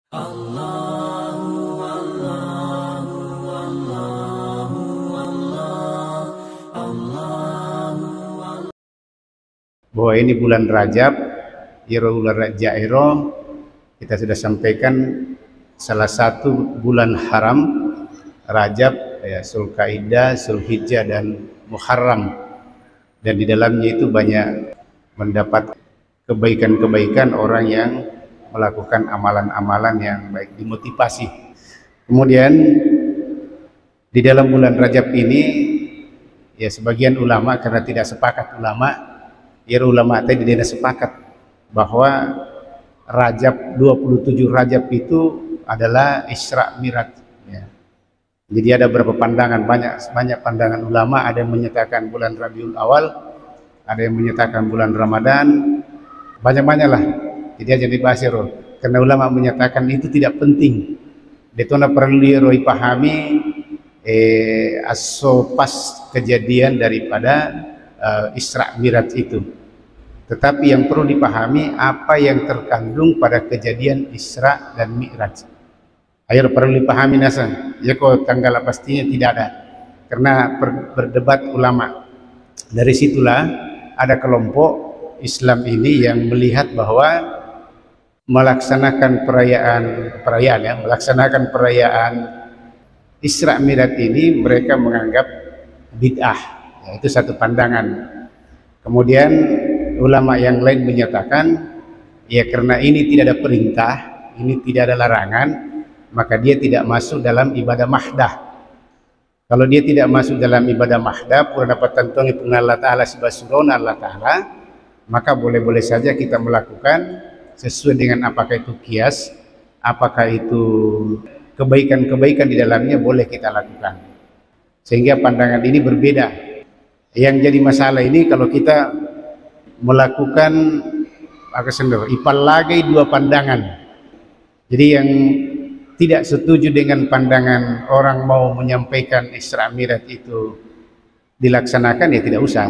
Bahwa ini bulan Rajab, Ira Jairo, kita sudah sampaikan salah satu bulan haram Rajab, ya, Zulkaidah, Zulhijjah dan Muharram, dan di dalamnya itu banyak mendapat kebaikan-kebaikan orang yang melakukan amalan-amalan yang baik, dimotivasi. Kemudian di dalam bulan Rajab ini, ya, sebagian ulama, karena tidak sepakat ulama, ya ulama tadi tidak sepakat bahwa Rajab 27 Rajab itu adalah Isra Mi'raj, ya. Jadi ada beberapa pandangan, banyak pandangan ulama. Ada yang menyatakan bulan Rabiul Awal, ada yang menyatakan bulan Ramadan, banyak-banyak lah. Jadi aja dibahas ya, karena ulama menyatakan itu tidak penting. Itu perlu dipahami asopas kejadian daripada Isra Mi'raj itu. Tetapi yang perlu dipahami apa yang terkandung pada kejadian Isra dan Mi'raj. Ayo perlu dipahami nasan. Ya kok tanggal pastinya tidak ada. Karena berdebat ulama. Dari situlah ada kelompok Islam ini yang melihat bahwa melaksanakan perayaan Isra Mi'raj ini mereka menganggap bid'ah. Ya, itu satu pandangan. Kemudian ulama yang lain menyatakan, ya karena ini tidak ada perintah, ini tidak ada larangan, maka dia tidak masuk dalam ibadah mahdah. Kalau dia tidak masuk dalam ibadah mahdah, pura dapat tentunya pengalat Allah subhanahu Allah Ta'ala, maka boleh-boleh saja kita melakukan sesuai dengan apakah itu kias, apakah itu kebaikan-kebaikan di dalamnya, boleh kita lakukan. Sehingga pandangan ini berbeda. Yang jadi masalah ini kalau kita melakukan ipal lagi dua pandangan. Jadi yang tidak setuju dengan pandangan orang mau menyampaikan Isra Mi'raj itu dilaksanakan, ya tidak usah,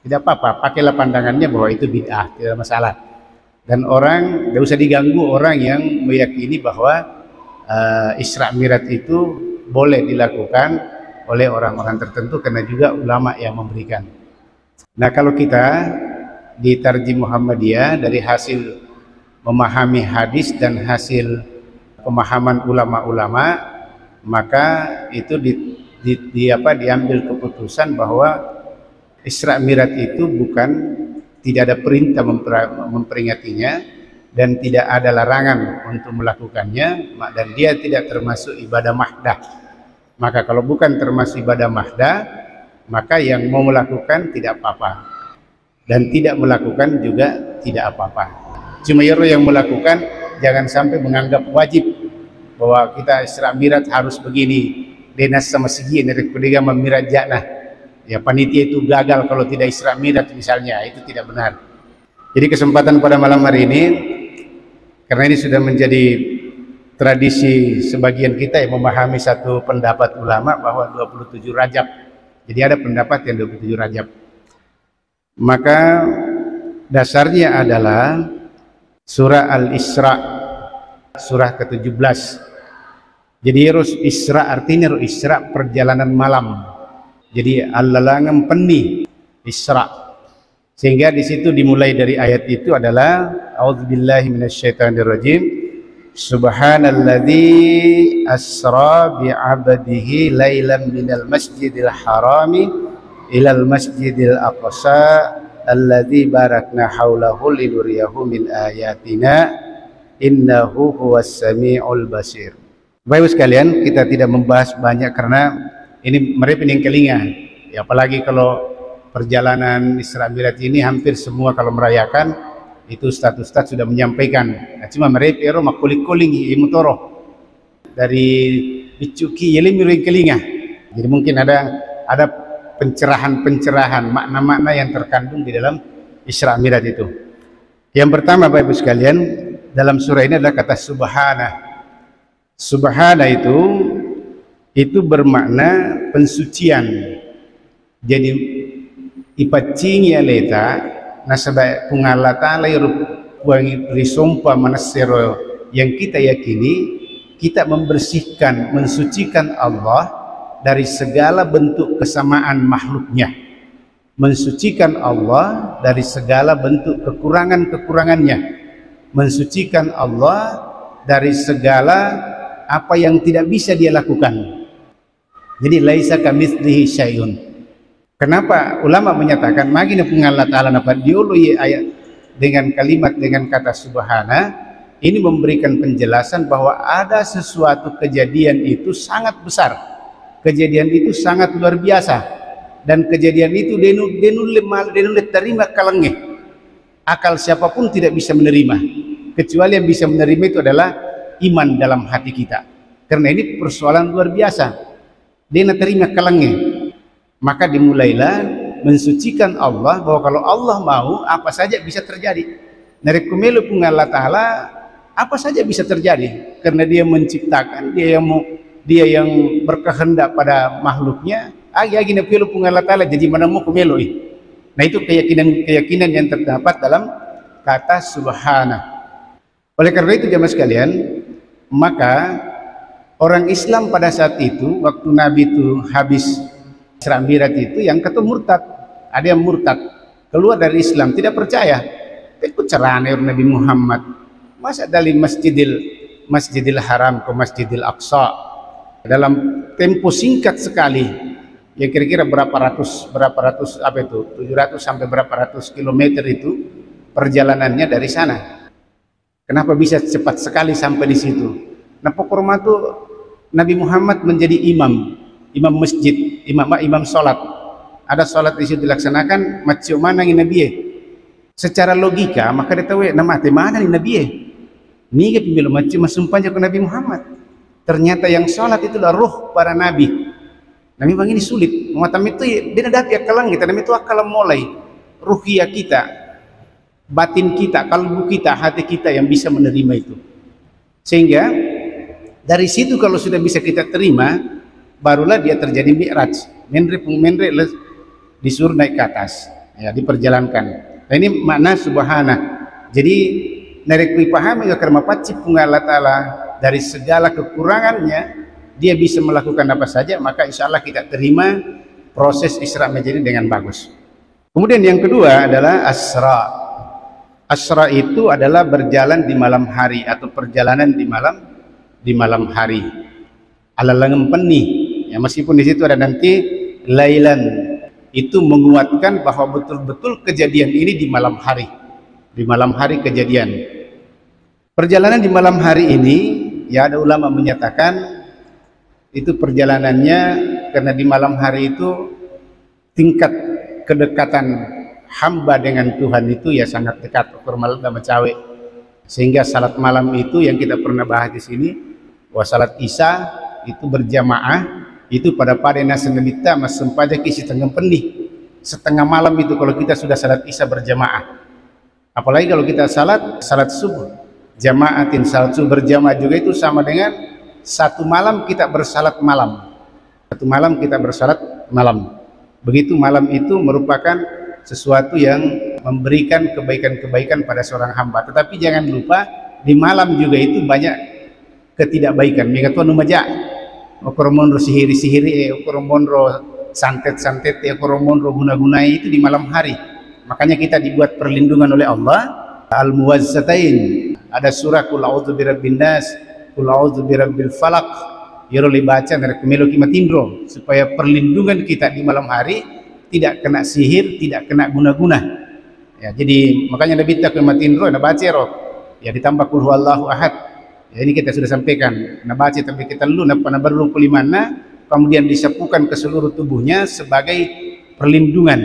tidak apa-apa, pakailah pandangannya bahwa itu bid'ah, tidak masalah. Dan orang tidak usah diganggu orang yang meyakini bahwa Isra Mi'raj itu boleh dilakukan oleh orang-orang tertentu, karena juga ulama yang memberikan. Nah, kalau kita di Tarjim Muhammadiyah dari hasil memahami hadis dan hasil pemahaman ulama-ulama, maka itu diambil keputusan bahwa Isra Mi'raj itu tidak ada perintah memperingatinya dan tidak ada larangan untuk melakukannya, dan dia tidak termasuk ibadah mahdah. Maka kalau bukan termasuk ibadah mahdah, maka yang mau melakukan tidak apa-apa, dan tidak melakukan juga tidak apa-apa. Cuma yang melakukan jangan sampai menganggap wajib bahwa kita Isra Mi'raj harus begini, dinas sama segi dari ketiga memirajana. Ya, panitia itu gagal kalau tidak Isra Mi'raj misalnya, itu tidak benar. Jadi kesempatan pada malam hari ini, karena ini sudah menjadi tradisi sebagian kita yang memahami satu pendapat ulama bahwa 27 Rajab. Jadi ada pendapat yang 27 Rajab. Maka dasarnya adalah surah Al-Isra, surah ke-17. Jadi Isra artinya Isra perjalanan malam. Jadi allalangan peni Isra. Sehingga di situ dimulai dari ayat itu adalah a'udzubillahi minasyaitonirrajim. Subhanalladzi asra bi'abdihi lailan minal masjidil harami ilal masjidil aqsa alladzi barakna haulahu linuriyahu min ayatina innahu huwas samiul basir. Bapak Ibu sekalian, kita tidak membahas banyak karena ini merepening kelinga. Ya, apalagi kalau perjalanan Isra Mi'raj ini hampir semua kalau merayakan itu ustaz-ustaz sudah menyampaikan. Nah, cuma merepero makulik-kuling imutoro dari bicuki yelimiring kelinga. Jadi mungkin ada pencerahan-pencerahan makna-makna yang terkandung di dalam Isra Mi'raj itu. Yang pertama Bapak Ibu sekalian, dalam surah ini adalah kata subhana. Subhana itu bermakna pensucian. Jadi ipacing ya leta nasaba pungalata la wangi risompa manasero yang kita yakini kita membersihkan, mensucikan Allah dari segala bentuk kesamaan makhluknya, mensucikan Allah dari segala bentuk kekurangan-kekurangannya, mensucikan Allah dari segala apa yang tidak bisa dia lakukan. Jadi laisa kamitslihi syai'un. Kenapa ulama menyatakan magina Allah Ta'ala dapat diului ayat dengan kalimat dengan kata subhana, ini memberikan penjelasan bahwa ada sesuatu kejadian itu sangat besar, kejadian itu sangat luar biasa, dan kejadian itu denul terima kalengnya, akal siapapun tidak bisa menerima, kecuali yang bisa menerima itu adalah iman dalam hati kita, karena ini persoalan luar biasa, dia terima kalengnya. Maka dimulailah mensucikan Allah bahwa kalau Allah mau apa saja bisa terjadi. Narek kumelu pun Allah Ta'ala apa saja bisa terjadi karena dia menciptakan, dia yang berkehendak pada makhluknya. Gini pilu pun Allah Ta'ala jadi mana mau kumelu. Nah itu keyakinan yang terdapat dalam kata subhana. Oleh karena itu jemaah sekalian, maka orang Islam pada saat itu waktu Nabi itu habis Isra Mi'raj itu yang ketemu murtad, ada yang murtad keluar dari Islam, tidak percaya, ikut cerana Nabi Muhammad, masa dari Masjidil Haram ke Masjidil Aqsa dalam tempo singkat sekali, ya kira-kira berapa ratus apa itu 700 sampai berapa ratus kilometer itu perjalanannya dari sana. Kenapa bisa cepat sekali sampai di situ? Nah pokoknya itu Nabi Muhammad menjadi imam masjid, imam sholat. Ada sholat di situ dilaksanakan, macam mana ini Nabi? Secara logika, maka dia tahu nama mana ini Nabi? Ini ke pemilu macam sumpahnya ke Nabi Muhammad. Ternyata yang sholat itulah ruh para Nabi. Nabi bang ini sulit. Matam itu dia dapat akalang kita. Nabi itu akal mulai ruhiyah kita, batin kita, kalbu kita, hati kita yang bisa menerima itu. Sehingga dari situ kalau sudah bisa kita terima, barulah dia terjadi mi'raj, menre disuruh naik ke atas, ya diperjalankan. Nah ini makna subhana. Jadi narek pahami karena pacip Allah Ta'ala dari segala kekurangannya dia bisa melakukan apa saja, maka insya Allah kita terima proses Isra Mi'raj dengan bagus. Kemudian yang kedua adalah Asra. Asra itu adalah berjalan di malam hari atau perjalanan di malam hari. Alalangem penih. Ya, meskipun di situ ada nanti lailan, itu menguatkan bahwa betul-betul kejadian ini di malam hari. Di malam hari kejadian. Perjalanan di malam hari ini, ya ada ulama menyatakan itu perjalanannya karena di malam hari itu tingkat kedekatan hamba dengan Tuhan itu ya sangat dekat, formal sama cawe. Sehingga salat malam itu yang kita pernah bahas di sini, bahwa salat Isya itu berjamaah itu pada nasa nabita mas sempaja kisi setengah malam itu kalau kita sudah salat Isya berjamaah. Apalagi kalau kita salat subuh jamaatin, salat subuh berjamaah juga itu sama dengan satu malam kita bersalat malam. Satu malam kita bersalat malam. Begitu malam itu merupakan sesuatu yang memberikan kebaikan-kebaikan pada seorang hamba. Tetapi jangan lupa di malam juga itu banyak ketidakbaikan. Megatuan umaja okoromonro sihiri-sihiri, okoromonro santet-santet, okoromonro guna-gunai itu di malam hari. Makanya kita dibuat perlindungan oleh Allah. Al-Muwazzatain, ada surah Qul a'udzu birabbin nas, Qul a'udzu birabbil falaq, yoro dibaca dari kemeloki matindro supaya perlindungan kita di malam hari tidak kena sihir, tidak kena guna-guna. Ya, jadi makanya Nabi tak matindro na baca ro. Ya ditambah Qul huwallahu ahad. Ya, ini kita sudah sampaikan, nabaca tapi kita lu napa baru kulimana, kemudian disapukan ke seluruh tubuhnya sebagai perlindungan.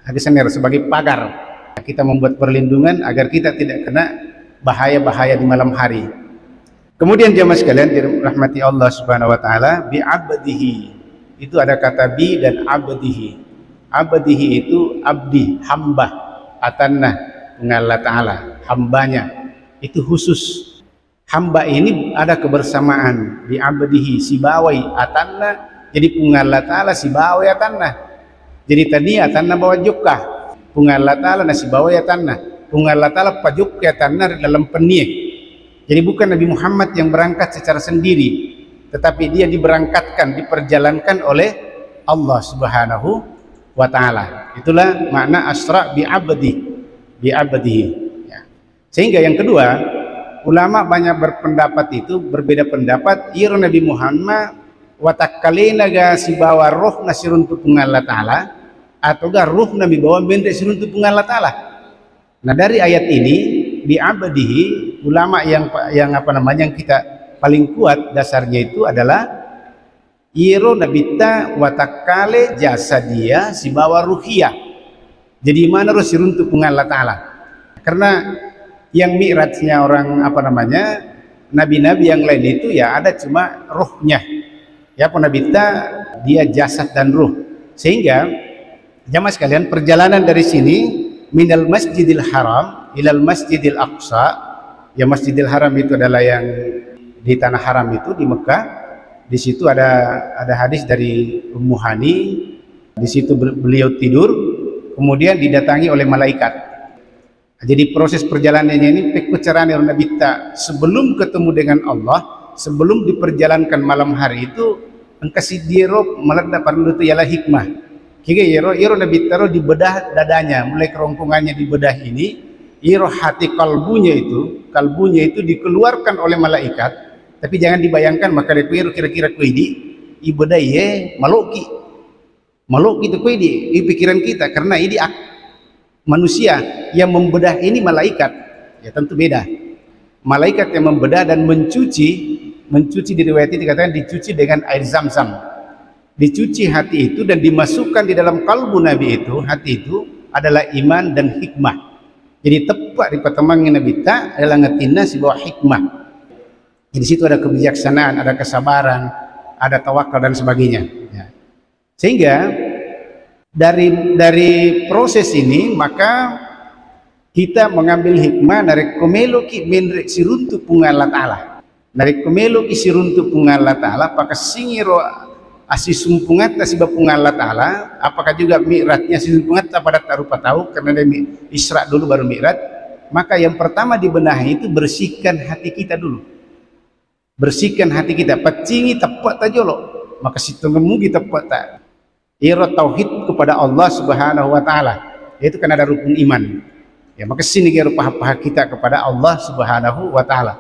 Hadisannya sebagai pagar. Kita membuat perlindungan agar kita tidak kena bahaya-bahaya di malam hari. Kemudian jemaah sekalian dirahmati Allah Subhanahu wa taala, bi abdihi. Itu ada kata bi dan abdihi. Abdihi itu abdi, hamba, atanna Allah taala, hambanya. Itu khusus. Hamba ini ada kebersamaan di abdihi sibawai atanna, jadi pungal Allah Ta'ala sibawai atanna. Jadi tadi atanna bawa jukah, pungal Allah Ta'ala na sibawai atanna, pungal Allah Ta'ala pajuk atanna dalam penih. Jadi bukan Nabi Muhammad yang berangkat secara sendiri, tetapi dia diberangkatkan, diperjalankan oleh Allah Subhanahu wa Ta'ala. Itulah makna asra bi abdihi. Ya. Sehingga yang kedua, ulama banyak berpendapat itu, berbeda pendapat, iro Nabi Muhammad watakkalina ga si bawa roh na siruntu Allah Ta'ala, atau ga roh Nabi bawa benda siruntu Allah Ta'ala. Nah dari ayat ini bi abdihi, ulama yang yang kita paling kuat dasarnya itu adalah iro nabita watakale jasa dia si bawa ruhiyah. Jadi mana roh siruntu Allah Ta'ala? Karena yang mi'rajnya orang nabi-nabi yang lain itu ya ada cuma rohnya. Ya nabita dia jasad dan ruh. Sehingga jamaah sekalian, perjalanan dari sini minal Masjidil Haram ilal Masjidil Aqsa, ya Masjidil Haram itu adalah yang di tanah haram itu di Mekah. Di situ ada hadis dari Ummu Hani, di situ beliau tidur kemudian didatangi oleh malaikat. Jadi proses perjalanannya ini pekucaran Nabi ta sebelum ketemu dengan Allah, sebelum diperjalankan malam hari itu engkasi diero melada perlu itu ialah hikmah. Kira iro Nabi taruh di bedah dadanya, mulai kerongkongannya di bedah ini, iro hati kalbunya itu dikeluarkan oleh malaikat. Tapi jangan dibayangkan maka iro kira-kira kuidi ibedah ye maloki itu kuidi pikiran kita, karena ini manusia yang membedah ini malaikat, ya tentu beda. Malaikat yang membedah dan mencuci di riwayat ini dikatakan dicuci dengan air zam-zam, dicuci hati itu dan dimasukkan di dalam kalbu Nabi itu. Hati itu adalah iman dan hikmah. Jadi tepat di pertemuan Nabi ta adalah ngetina sebuah hikmah. Di situ ada kebijaksanaan, ada kesabaran, ada tawakal dan sebagainya. Ya. Sehingga dari proses ini maka kita mengambil hikmah dari komelo ki menrek siruntu Allah Ta'ala. Dari komelo ki siruntu Allah Ta'ala apakah singiro asi sumpungat siba Allah Ta'ala, apakah juga mi'ratnya sumpungat pada tarupa tahu karena dia Isra dulu baru mi'rat. Maka yang pertama dibenahi itu bersihkan hati kita dulu. Bersihkan hati kita, pacingi tepat tajolo, maka situngemu kita tepat tak. Iro tauhid kepada Allah Subhanahu wa Ta'ala, yaitu kan ada rukun iman. Ya, maka sini iro paha kita kepada Allah Subhanahu wa Ta'ala.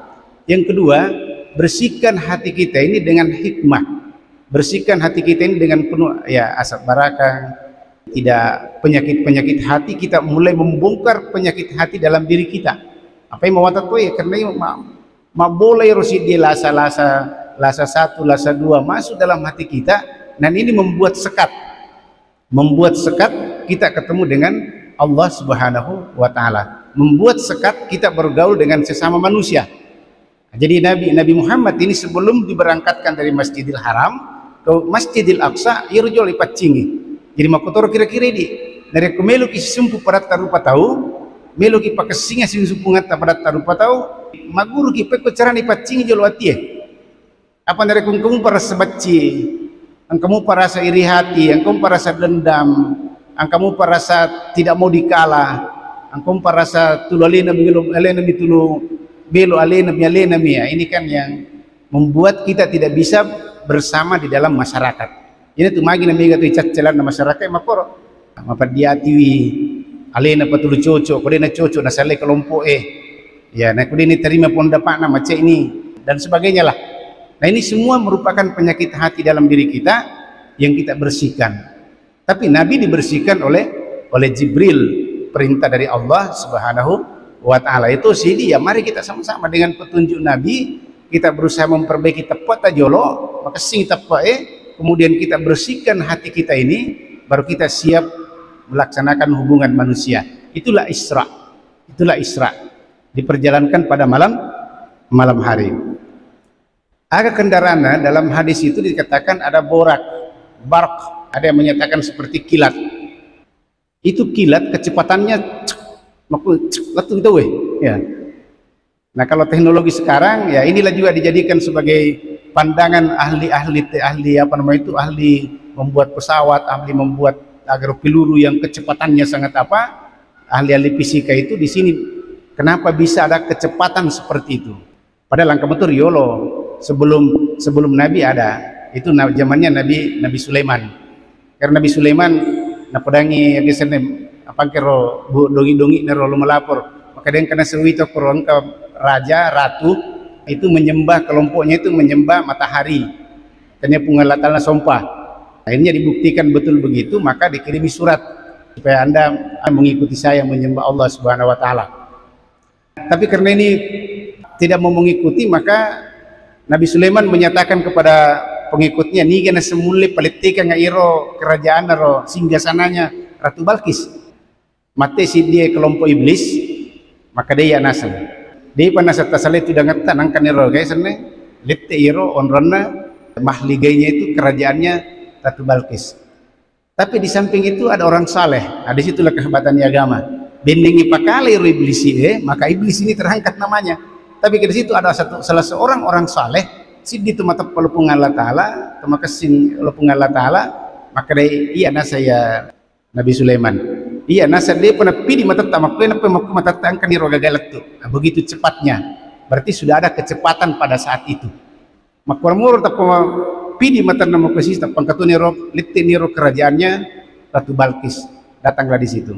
Yang kedua, bersihkan hati kita ini dengan hikmah. Bersihkan hati kita ini dengan penuh ya asap barakah, tidak penyakit hati. Kita mulai membongkar penyakit hati dalam diri kita. Apa yang mawat itu ya, karena boleh rosid di lasa 1, lasa 2 masuk dalam hati kita, dan ini membuat sekat kita ketemu dengan Allah Subhanahu wa Ta'ala, membuat sekat kita bergaul dengan sesama manusia. Jadi Nabi Muhammad ini sebelum diberangkatkan dari Masjidil Haram ke Masjidil Aqsa irjo lipat cingi. Jadi makotor kira-kira dari kemelu kisi sumpu pada tarupa tahu, melu ki pakai singa sing sumpungat pada tarupa tahu, maguru ki peko cara ni pacingi jolo atie. Apa dari kamu para sebaci, kamu para rasa iri hati, kamu para rasa dendam, kamu para rasa tidak mau dikalah, kamu para rasa tulu alena mitulu belo alena mia. Ini kan yang membuat kita tidak bisa bersama di dalam masyarakat. Ini tuh magi nami gatu icat-celan na masyarakat makoro. Mapadiatiwi alena patulu cocok, kodena cocok na sale kelompok ya, nah kodena terima pondapak na macam ini dan sebagainya lah. Nah ini semua merupakan penyakit hati dalam diri kita yang kita bersihkan. Tapi Nabi dibersihkan oleh Jibril, perintah dari Allah Subhanahu wa Ta'ala. Itu sini ya, mari kita sama-sama dengan petunjuk Nabi kita berusaha memperbaiki tepat ajolo, maka sing tepat kemudian kita bersihkan hati kita ini, baru kita siap melaksanakan hubungan manusia. Itulah Isra. Diperjalankan pada malam hari. Ada kendaraan dalam hadis itu dikatakan ada barq, ada yang menyatakan seperti kilat. Itu kilat kecepatannya ya. Nah kalau teknologi sekarang ya inilah juga dijadikan sebagai pandangan ahli membuat pesawat, ahli membuat agar peluru yang kecepatannya sangat ahli fisika itu di sini kenapa bisa ada kecepatan seperti itu. Padahal langkah betul yolo sebelum Nabi ada. Itu zamannya Nabi Sulaiman. Karena Nabi Sulaiman napadangi agisane apa kero dongi-dongi nero melapor. Maka dia kena sewi to ke raja ratu itu menyembah, kelompoknya itu menyembah matahari. Tanya pungalatana sompah. Akhirnya dibuktikan betul begitu, maka dikirimi surat supaya Anda mengikuti saya menyembah Allah Subhanahu wa taala. Tapi karena ini tidak mau mengikuti, maka Nabi Sulaiman menyatakan kepada pengikutnya, ni kena semule politika ngairo kerajaan ro singgasananya Ratu Balkis. Mate si dia kelompok iblis, maka dia nasal. Dia panasat tasale itu dengan tanangkan iro guys ne. Litte iro onrona mahligainya itu kerajaannya Ratu Balkis. Tapi di samping itu ada orang saleh. Nah, di situlah kehebatannya agama. Bendengi pakali iblis maka iblis ini terangkat namanya. Tapi di situ ada salah seorang orang saleh, siddi tu mata pelupung Allah Taala, maka sin pelupung Allah Taala, maka iya nasa ya Nabi Sulaiman. Iya nasa dia pernah pilih mata tamak pernah mata tangkan di roga galat tu. Nah, begitu cepatnya. Berarti sudah ada kecepatan pada saat itu. Makmur tak pilih mata nama kesis tak pangkatu niro litte niro kerajaannya Ratu Balkis datanglah di situ.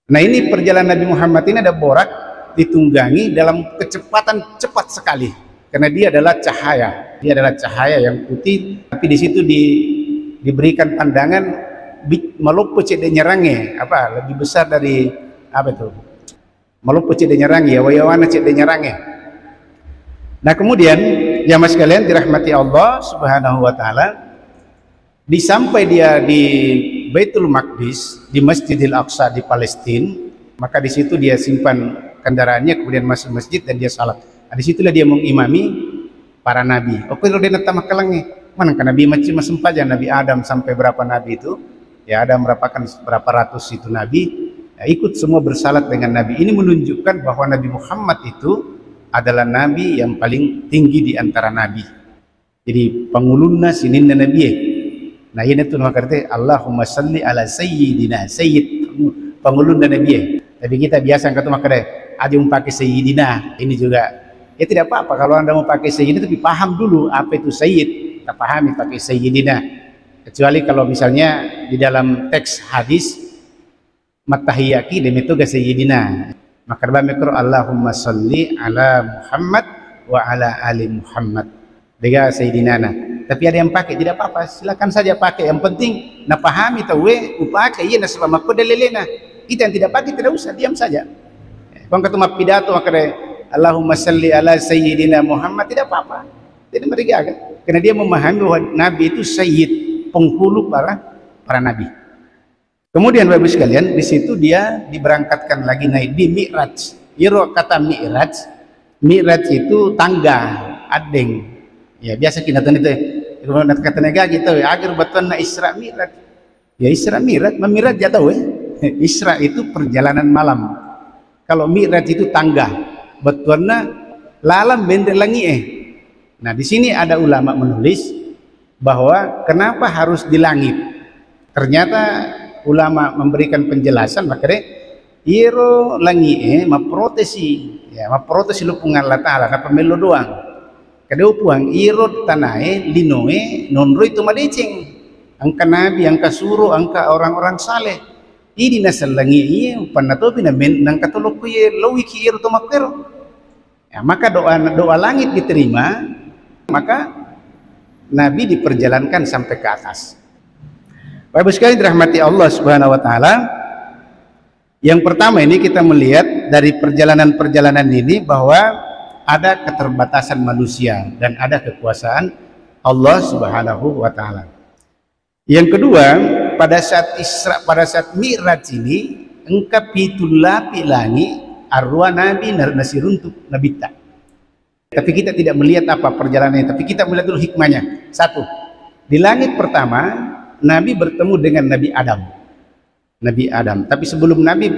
Nah, ini perjalanan Nabi Muhammad ini ada borak ditunggangi dalam kecepatan cepat sekali karena dia adalah cahaya yang putih, tapi di situ diberikan pandangan malopo cede nyerange apa lebih besar dari apa itu malopo cede nyerange wayawana cede nyerange. Nah, kemudian jamaah sekalian dirahmati Allah Subhanahu wa taala, disampai dia di Baitul Maqdis di Masjidil Aqsa di Palestina, maka di situ dia simpan kendaraannya, kemudian masuk masjid dan dia salat. Nah, di situlah dia mengimami para nabi. Oke, kalau dia natama kalangi, mana kan nabi macam sempaja Nabi Adam sampai berapa nabi itu? Ya, ada merupakan berapa ratus itu nabi. Ya, ikut semua bersalat dengan nabi. Ini menunjukkan bahwa Nabi Muhammad itu adalah nabi yang paling tinggi di antara nabi. Jadi pangulunna sininna nabi. Nah, ini tuh makanya Allahumma salli ala sayyidina sayyid pangulunna nabi. Tapi kita biasa kata makanya ada yang pakai sayyidina. Ini juga ya tidak apa-apa kalau Anda mau pakai sayyidina, tapi paham dulu apa itu sayyid. Kita pahami pakai sayyidina. Kecuali kalau misalnya di dalam teks hadis matahiyaki demituga sayyidina. Maka mikro Allahumma salli ala Muhammad wa ala ali Muhammad. Dega sayyidinana. Tapi ada yang pakai tidak apa-apa, silakan saja pakai. Yang penting napahami tahu upakai iya nasaba makodelelena. Kita yang tidak pakai tidak usah, diam saja. Bang ketemu pidato maka Allahumma salli ala sayyidina Muhammad tidak apa-apa. Jadi mereka karena dia memahami bahwa nabi itu sayyid, penghulu para nabi. Kemudian Bapak sekalian, di situ dia diberangkatkan lagi naik di Mi'raj. Iro kata Mi'raj, Mi'raj itu tangga, adeng. Ya biasa kita tahu itu. Kata nega gitu, agar batuan na Isra Mi'raj. Ya Isra Mi'raj, Mi'raj ya tahu Isra itu perjalanan malam. Kalau Mi'raj itu tangga, batuanna lalam bendel langi Nah, di sini ada ulama menulis bahwa kenapa harus di langit. Ternyata ulama memberikan penjelasan makanya iro langi maprotesi ya maprotesi lupungan Allah Taala na pemelo doang kada upuang iro tanae linoe nonro itu madeceng angka nabi angka suruh angka orang-orang saleh ini nasal langi iya panato pinamen nang katolok ko ye lowi ki iro to makero ya, maka doa langit diterima, maka nabi diperjalankan sampai ke atas. Bapak sekalian dirahmati Allah Subhanahu wa taala. Yang pertama ini kita melihat dari perjalanan-perjalanan ini bahwa ada keterbatasan manusia dan ada kekuasaan Allah Subhanahu wa taala. Yang kedua, pada saat Isra, pada saat Mi'raj ini engkau pitulah pilangi arwah nabi nasiruntuk nabita. Tapi kita tidak melihat apa perjalanannya, tapi kita melihat dulu hikmahnya. Satu, di langit pertama Nabi bertemu dengan Nabi Adam. Nabi Adam. Tapi sebelum Nabi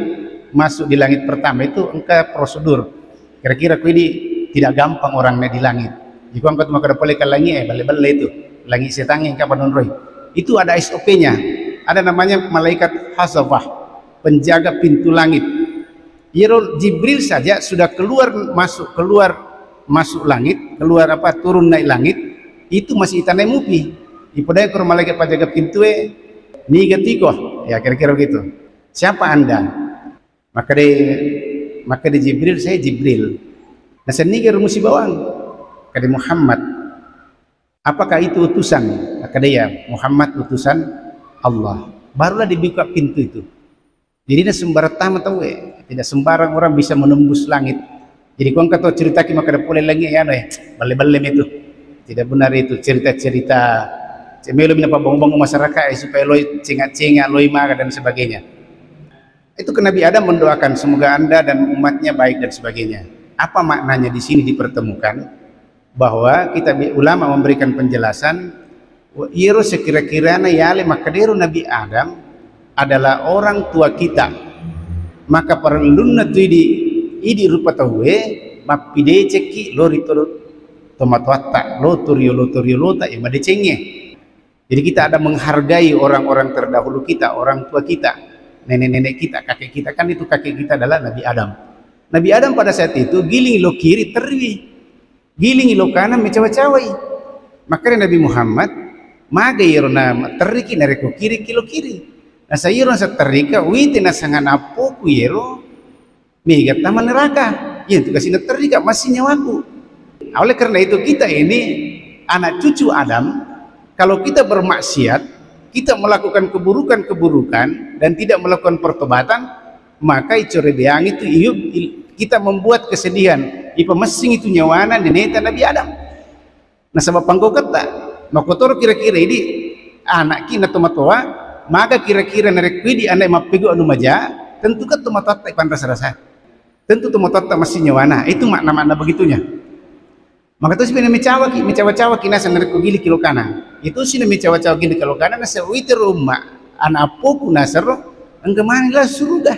masuk di langit pertama itu engkau prosedur. Kira-kira ini tidak gampang orangnya di langit. Jika engkau mau kada boleh ke langit balik-balik itu. Langit setangi engkau panonroi. Itu ada SOP-nya. Ada namanya malaikat hasafah, penjaga pintu langit. Jibril saja sudah keluar masuk keluar masuk langit, keluar apa turun naik langit, itu masih itanai mupi. Ipodai ke malaikat pajaga pintu ni gatiko, ya kira-kira begitu. Siapa Anda? Maka di Jibril, saya Jibril. Nah seniga rumusi bawang. Kata Muhammad. Apakah itu utusan? Kata dia, Muhammad utusan Allah. Barulah dibuka pintu itu. Jadi ini sembarang tamu tahu tidak sembarang orang bisa menembus langit. Jadi kau kata cerita maka ada boleh lagi ya bale-bale itu. Tidak benar itu cerita-cerita cemelo minapa bong-bong masyarakat supaya loi cengat-cengat, loi marah dan sebagainya. Itu ke Nabi Adam mendoakan semoga Anda dan umatnya baik dan sebagainya. Apa maknanya di sini dipertemukan bahwa kita ulama memberikan penjelasan iro sekira-kirana yale makadero Nabi Adam adalah orang tua kita. Maka perlunna tu idi rupa tahu mapide ceki lori tomatwata loturio lota ima decenge. Jadi kita ada menghargai orang-orang terdahulu kita, orang tua kita, nenek-nenek kita, kakek kita, kan itu kakek kita adalah Nabi Adam. Nabi Adam pada saat itu giling lo kiri terwi, giling lo kanan mencawa-cawai. Makanya Nabi Muhammad magai yerona teriki nareko kiri kilo kiri. Nah saya yerona terika wite nasangan apoku yero mega taman neraka. Ya itu kasih terika masih nyawaku. Oleh karena itu kita ini anak cucu Adam. Kalau kita bermaksiat, kita melakukan keburukan-keburukan dan tidak melakukan pertobatan, maka icorebeang itu kita membuat kesedihan. Ipa mesing itu nyawana neneta Nabi Adam. Nah sebab pangko kata, makotor kira-kira ini anak kina tomatoa, maka kira-kira narekwi di anak mapego anu maja, tentu kan tomatoa tak pantas rasa. Tentu tomatoa tak masih nyawana. Itu makna-makna begitunya. Maka itu sebenarnya mecawa-cawa nasa narekwi gili kilo kanan. Itu sih mecawa-cawa gili kilo kanan nasa witer rumah anak poku nasaro enggemanilah surga.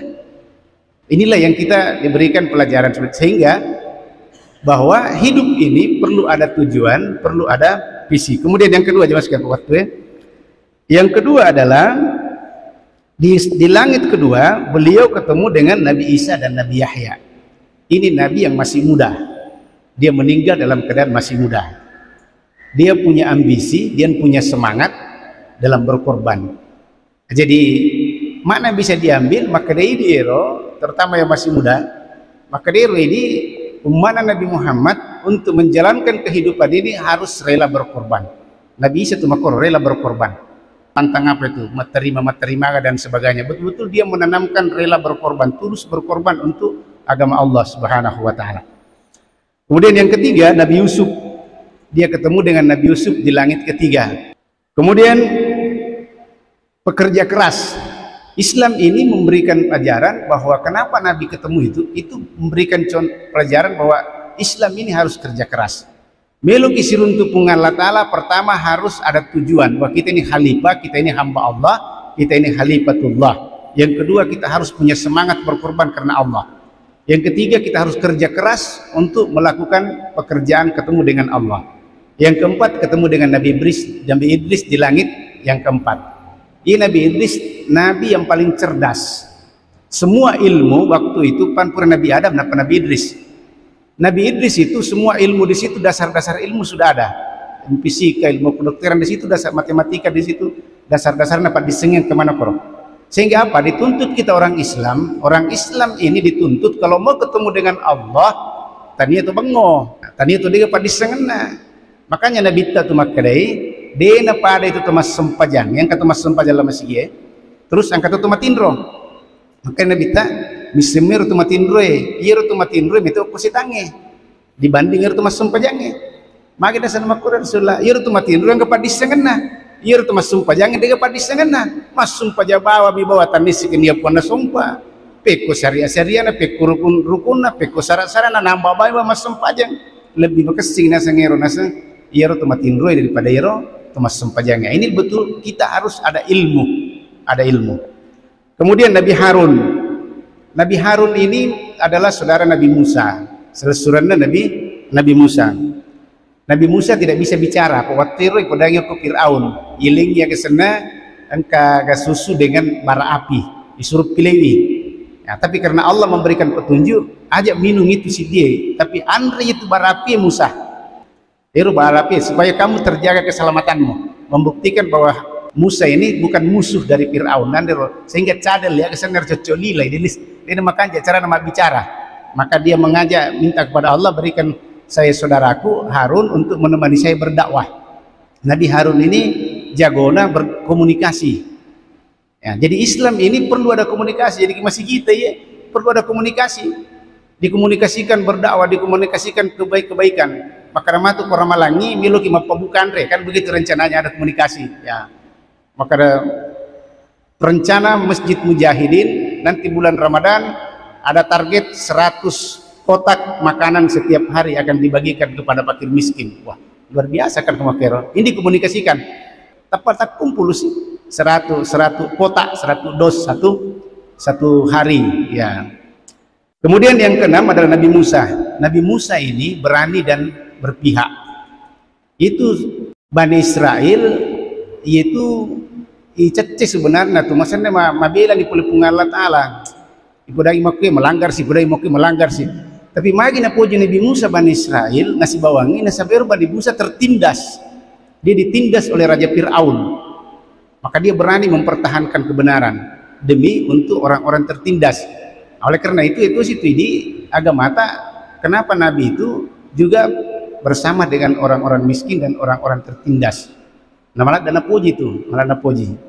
Inilah yang kita diberikan pelajaran sehingga bahwa hidup ini perlu ada tujuan, perlu ada visi. Kemudian yang kedua jelaskan waktu ya. Yang kedua adalah di langit kedua beliau ketemu dengan Nabi Isa dan Nabi Yahya. Ini nabi yang masih muda. Dia meninggal dalam keadaan masih muda. Dia punya ambisi, dia punya semangat dalam berkorban. Jadi mana bisa diambil maka dia terutama yang masih muda, maka dia ini umat Nabi Muhammad untuk menjalankan kehidupan ini harus rela berkorban. Nabi Isa itu makor rela berkorban. Tantang apa itu? Menerima dan sebagainya. Betul-betul dia menanamkan rela berkorban, tulus berkorban untuk agama Allah Subhanahu wa taala. Kemudian yang ketiga Nabi Yusuf. Dia ketemu dengan Nabi Yusuf di langit ketiga. Kemudian pekerja keras. Islam ini memberikan pelajaran bahwa kenapa Nabi ketemu itu memberikan pelajaran bahwa Islam ini harus kerja keras. Melu kisiruntu pungan Allah Ta'ala pertama harus ada tujuan bahwa kita ini khalifah, kita ini hamba Allah, kita ini khalifatullah. Yang kedua kita harus punya semangat berkorban karena Allah. Yang ketiga kita harus kerja keras untuk melakukan pekerjaan ketemu dengan Allah. Yang keempat ketemu dengan Nabi Idris di langit yang keempat. Ini Nabi Idris, Nabi yang paling cerdas. Semua ilmu waktu itu pura Nabi Adam, Nabi Idris. Nabi Idris itu semua ilmu di situ, dasar-dasar ilmu sudah ada. Ilmu fisika, ilmu kedokteran di situ, dasar matematika di situ, dasar-dasarnya dapat disengin kemana koro. Sehingga apa? Dituntut kita orang Islam ini dituntut kalau mau ketemu dengan Allah, tania itu bengo, tania itu dia dapat disengena. Makanya Nabi itu makadai dena pada itu Thomas Sempajang yang kata Thomas Sempajang lama sih terus angkat itu matindro makanya Nabi tak misemir itu matindro iya itu matindro itu positange dibanding itu Thomas Sempajang maka dasar makura Rasulullah iya itu matindro yang kepada disengena iya itu Thomas Sempajang dia kepada disengena mas Sempajang bawa bibawa tanis dia pun sumpah peko syariah na peko rukun na peko syarat-syarat na nambah bawa mas Sempajang lebih bekesing nasa ngero nasa iya itu matindro daripada iya Thomas Sempajangnya. Ini betul kita harus ada ilmu. Kemudian Nabi Harun. Nabi Harun ini adalah saudara Nabi Musa. Saudara Nabi Musa. Nabi Musa tidak bisa bicara. Khawatir pedangnya ke Fir'aun. Ilingnya ke sana angka susu dengan bara api. Disuruh pilewi. Ya, tapi karena Allah memberikan petunjuk, ajak minum itu si dia. Tapi Andre itu barapi Musa. Itu barapi supaya kamu terjaga keselamatanmu. Membuktikan bahwa Musa ini bukan musuh dari Fir'aun. Sehingga cadel ya kesenar cocoli lah. Dia makan cara nama bicara. Maka dia mengajak minta kepada Allah, berikan saya saudaraku Harun untuk menemani saya berdakwah. Nabi Harun ini jagona berkomunikasi. Ya, jadi Islam ini perlu ada komunikasi. Jadi masih kita ya perlu ada komunikasi, dikomunikasikan berdakwah, dikomunikasikan kebaikan. Maka ramatu koramalangi miluki mapabukan kan begitu rencananya, ada komunikasi. Ya, maka ada rencana Masjid Mujahidin nanti bulan Ramadan ada target 100 kotak makanan setiap hari akan dibagikan kepada fakir miskin. Wah, luar biasa kan kemakero. Ini dikomunikasikan. Tepat kumpul sih 100 kotak, 100 dos satu hari. Ya. Kemudian yang keenam adalah Nabi Musa. Nabi Musa ini berani dan berpihak. Itu Bani Israel itu icece sebenarnya tuh maksudnya mabela di pelipungan Allah Ta'ala. Ipodai makai melanggar sih. Tapi magi na puji Nabi Musa Bani Israel nasi bawangi nasaberu Bani Musa tertindas. Dia ditindas oleh Raja Fir'aun. Maka dia berani mempertahankan kebenaran demi untuk orang-orang tertindas. Oleh karena itu di agama kenapa Nabi itu juga bersama dengan orang-orang miskin dan orang-orang tertindas. Nah, malah dana puji itu,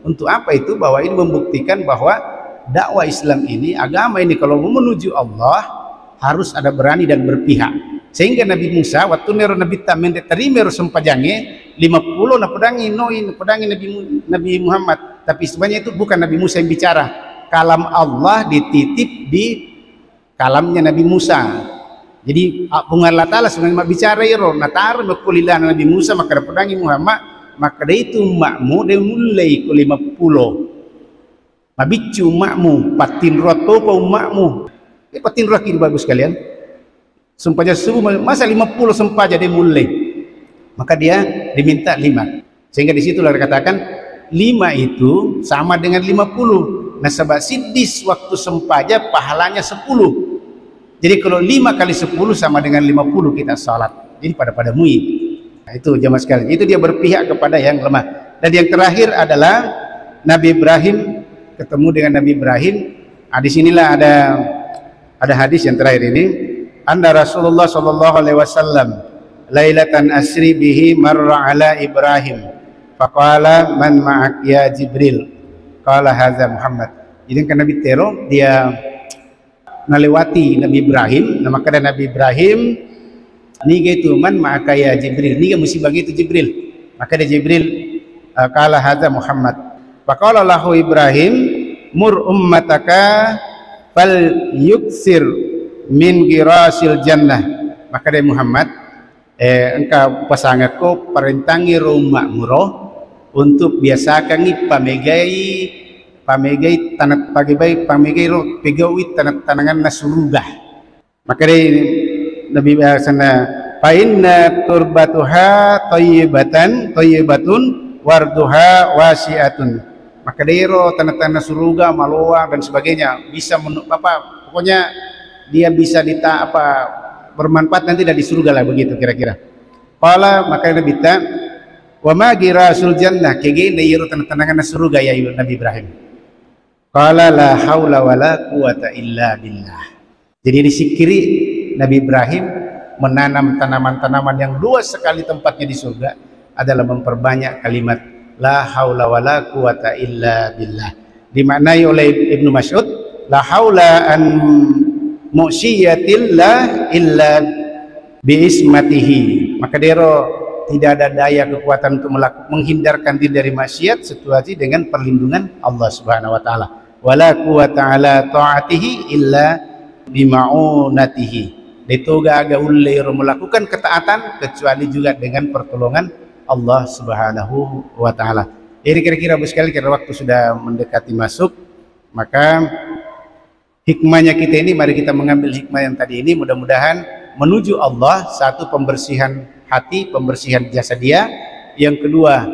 untuk apa itu? Bahwa ini membuktikan bahwa dakwah Islam ini, agama ini kalau mau menuju Allah harus ada berani dan berpihak. Sehingga Nabi Musa waktu nero Nabi tamen terima sempajange 50 na pedangi Nabi Muhammad, tapi sebenarnya itu bukan Nabi Musa yang bicara. Kalam Allah dititip di kalamnya Nabi Musa. Jadi Allah Ta'ala sebenarnya bicara iro natar makulilah Nabi Musa maka pedangi Muhammad, maka itu makmu dia mulai ke 50. Mabicu makmu patin roto kau makmu. Patin roki bagus kalian. Sumpahnya subuh masa 50 sumpah jadi mulai, maka dia diminta 5. Sehingga disitulah dikatakan 5 itu sama dengan 50. Nah sebab sidis waktu sempaja pahalanya 10. Jadi kalau 5 kali 10 sama dengan 50 kita salat. Jadi pada mui. Nah, itu jamaah sekalian. Itu dia berpihak kepada yang lemah. Dan yang terakhir adalah Nabi Ibrahim ketemu dengan Nabi Ibrahim. Nah, disinilah ada hadis yang terakhir ini. Anda Rasulullah sallallahu alaihi wasallam lailatan asri bihi marra ala Ibrahim faqala man ma'ak ya Jibril qala hadza Muhammad. Jadi kan Nabi Tero dia melewati Nabi Ibrahim, nama kada Nabi Ibrahim niga itu man ma'aka ya Jibril, niga mesti bagi itu Jibril. Maka dia Jibril qala hadza Muhammad. Faqala lahu Ibrahim mur ummataka fal yuksir min girasil jannah. Maka dari Muhammad engkau pasanganku perintangi rumah muro untuk biasakan pamegai tanat pamegai ro pegawi tanangan nasurugah. Maka dari Nabi sana fa inna turbatuha tayyibatun warduha wasiatun. Maka dari ro tanah surga maloa dan sebagainya bisa pokoknya dia bisa bermanfaat nanti dari surga lah begitu kira-kira. Qala maka Nabi ta wa ma girasul jannah kegene yiro tanangan surga ya Nabi Ibrahim. Qala la haula wala quwata illa billah. Jadi disikiri Nabi Ibrahim menanam tanaman-tanaman yang luas sekali tempatnya di surga adalah memperbanyak kalimat la haula wala quwata illa billah. Dimaknai oleh Ibnu Mas'ud la haula an mu'syiyatillah illa biismatihi. Maka dero tidak ada daya kekuatan untuk menghindarkan diri dari maksiat kecuali dengan perlindungan Allah Subhanahu wa taala. Wala quwata ala taatihi illa bima'unatihi. Ditoga aga ulle melakukan ketaatan kecuali juga dengan pertolongan Allah Subhanahu wa taala. Ini kira-kira sekali karena waktu sudah mendekati masuk, maka hikmahnya kita ini, mari kita mengambil hikmah yang tadi ini, mudah-mudahan menuju Allah. Satu, pembersihan hati, pembersihan jasad dia. Yang kedua,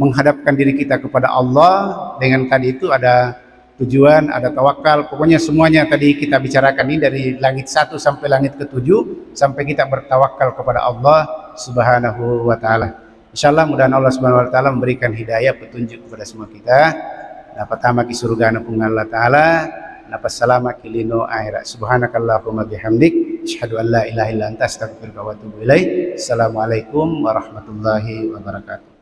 menghadapkan diri kita kepada Allah. Dengan tadi itu ada tujuan, ada tawakal, pokoknya semuanya tadi kita bicarakan ini dari langit 1 sampai langit ke-7, sampai kita bertawakal kepada Allah Subhanahu wa taala. Insyaallah mudah-mudahan Allah Subhanahu wa taala memberikan hidayah petunjuk kepada semua kita. Dapat tamak surga na pung Allah taala, dapat salama kilino akhirat. Subhanakallahumma bihamdik, asyhadu an la ilaha illa anta, astaghfiruka wa atubu ilaik. Assalamualaikum warahmatullahi wabarakatuh.